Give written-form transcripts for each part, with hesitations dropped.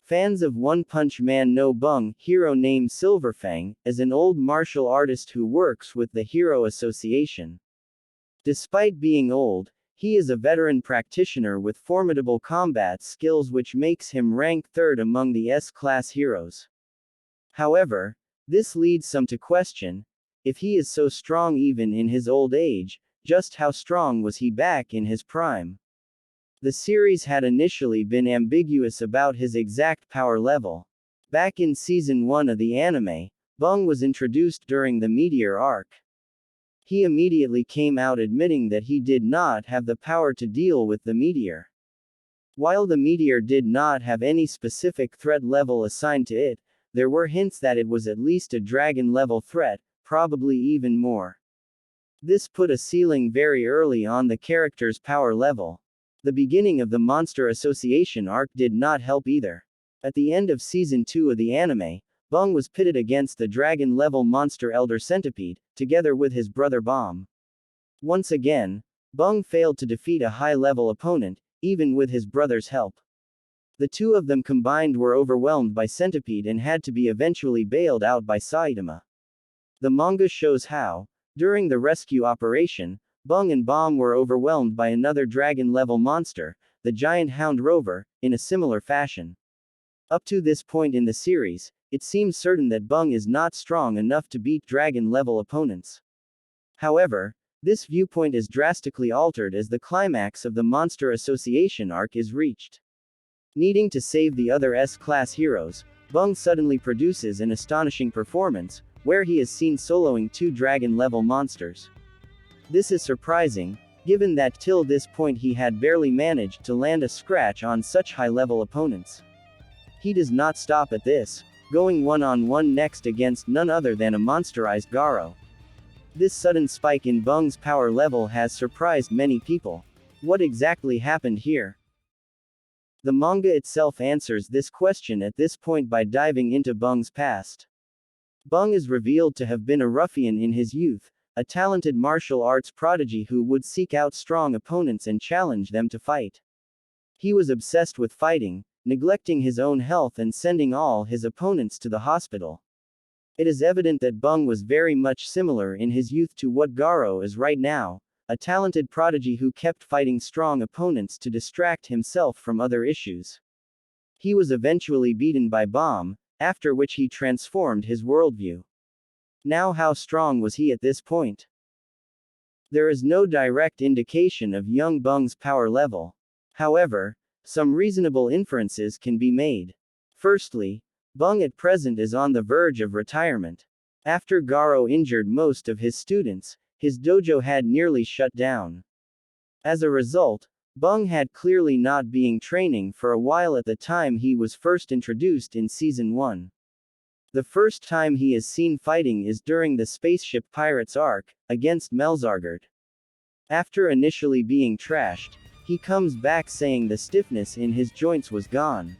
Fans of One Punch Man know Bung, hero named Silverfang, as an old martial artist who works with the Hero Association. Despite being old, he is a veteran practitioner with formidable combat skills which makes him rank third among the S-class heroes. However, this leads some to question, if he is so strong even in his old age, just how strong was he back in his prime? The series had initially been ambiguous about his exact power level. Back in Season 1 of the anime, Bung was introduced during the Meteor arc. He immediately came out admitting that he did not have the power to deal with the meteor. While the meteor did not have any specific threat level assigned to it, there were hints that it was at least a dragon-level threat, probably even more. This put a ceiling very early on the character's power level. The beginning of the Monster Association arc did not help either. At the end of Season 2 of the anime, Bung was pitted against the dragon-level monster Elder Centipede, together with his brother Bomb. Once again, Bung failed to defeat a high-level opponent, even with his brother's help. The two of them combined were overwhelmed by Centipede and had to be eventually bailed out by Saitama. The manga shows how, during the rescue operation, Bung and Bomb were overwhelmed by another dragon-level monster, the giant Hound Rover, in a similar fashion. Up to this point in the series, it seems certain that Bung is not strong enough to beat dragon-level opponents. However, this viewpoint is drastically altered as the climax of the Monster Association arc is reached. Needing to save the other S-class heroes, Bung suddenly produces an astonishing performance, where he is seen soloing two dragon-level monsters. This is surprising, given that till this point he had barely managed to land a scratch on such high-level opponents. He does not stop at this, going one-on-one next against none other than a monsterized Garou. This sudden spike in Bung's power level has surprised many people. What exactly happened here? The manga itself answers this question at this point by diving into Bung's past. Bung is revealed to have been a ruffian in his youth, a talented martial arts prodigy who would seek out strong opponents and challenge them to fight. He was obsessed with fighting, neglecting his own health and sending all his opponents to the hospital. It is evident that Bung was very much similar in his youth to what Garou is right now, a talented prodigy who kept fighting strong opponents to distract himself from other issues. He was eventually beaten by Bomb, after which he transformed his worldview. Now how strong was he at this point? There is no direct indication of young Bung's power level. However, some reasonable inferences can be made. Firstly, Bung at present is on the verge of retirement. After Garou injured most of his students, his dojo had nearly shut down. As a result, Bung had clearly not been training for a while at the time he was first introduced in Season 1. The first time he is seen fighting is during the Spaceship Pirates arc, against Melzargard. After initially being trashed, he comes back saying the stiffness in his joints was gone.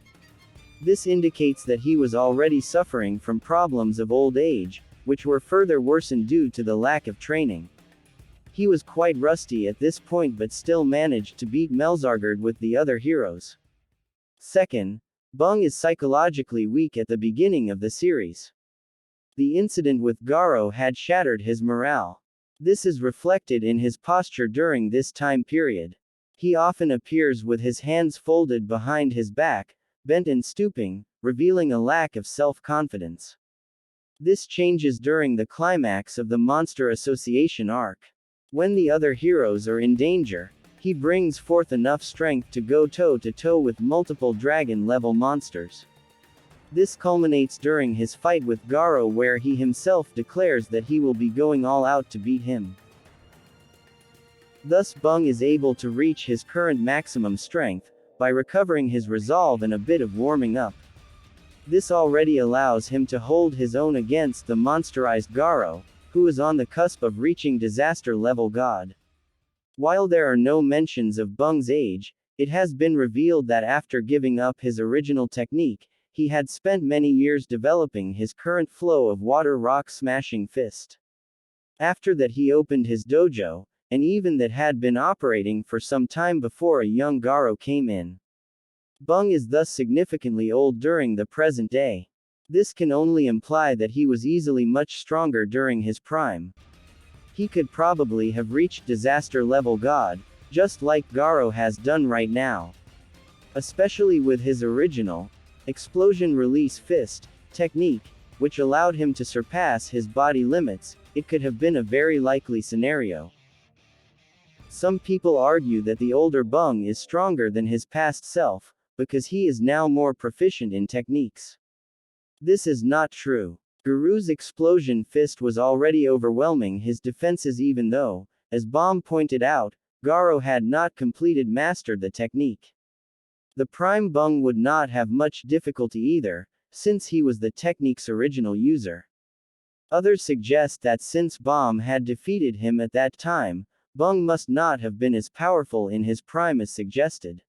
This indicates that he was already suffering from problems of old age, which were further worsened due to the lack of training. He was quite rusty at this point but still managed to beat Melzargard with the other heroes. Second, Bung is psychologically weak at the beginning of the series. The incident with Garou had shattered his morale. This is reflected in his posture during this time period. He often appears with his hands folded behind his back, bent and stooping, revealing a lack of self-confidence. This changes during the climax of the Monster Association arc. When the other heroes are in danger, he brings forth enough strength to go toe-to-toe with multiple dragon-level monsters. This culminates during his fight with Garou where he himself declares that he will be going all out to beat him. Thus Bung is able to reach his current maximum strength, by recovering his resolve and a bit of warming up. This already allows him to hold his own against the monsterized Garou, who is on the cusp of reaching disaster-level god. While there are no mentions of Bung's age, it has been revealed that after giving up his original technique, he had spent many years developing his current flow of water rock smashing fist. After that he opened his dojo, and even that had been operating for some time before a young Garou came in. Bung is thus significantly old during the present day. This can only imply that he was easily much stronger during his prime. He could probably have reached disaster level god, just like Garou has done right now. Especially with his original explosion release fist technique, which allowed him to surpass his body limits, it could have been a very likely scenario. Some people argue that the older Bung is stronger than his past self, because he is now more proficient in techniques. This is not true. Garou's explosion fist was already overwhelming his defenses even though, as Baum pointed out, Garou had not completed mastered the technique. The Prime Bung would not have much difficulty either, since he was the technique's original user. Others suggest that since Baum had defeated him at that time, Bung must not have been as powerful in his prime as suggested.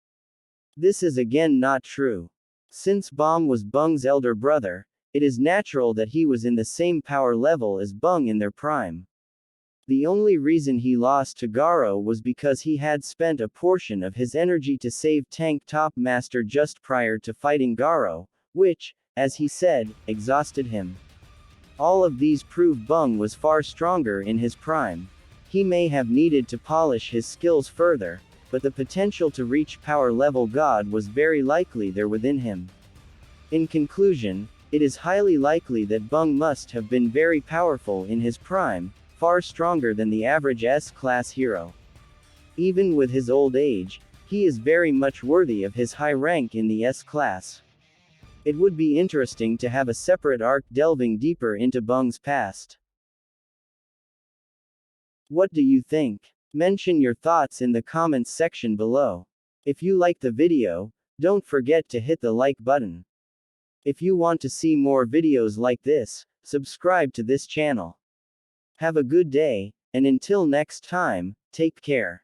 This is again not true. Since Baum was Bung's elder brother, it is natural that he was in the same power level as Bung in their prime. The only reason he lost to Garou was because he had spent a portion of his energy to save Tank Top Master just prior to fighting Garou, which, as he said, exhausted him. All of these prove Bung was far stronger in his prime. He may have needed to polish his skills further, but the potential to reach power level god was very likely there within him. In conclusion, it is highly likely that Bung must have been very powerful in his prime, far stronger than the average S-class hero. Even with his old age, he is very much worthy of his high rank in the S-class. It would be interesting to have a separate arc delving deeper into Bung's past. What do you think? Mention your thoughts in the comments section below. If you like the video, don't forget to hit the like button. If you want to see more videos like this, subscribe to this channel. Have a good day, and until next time, take care.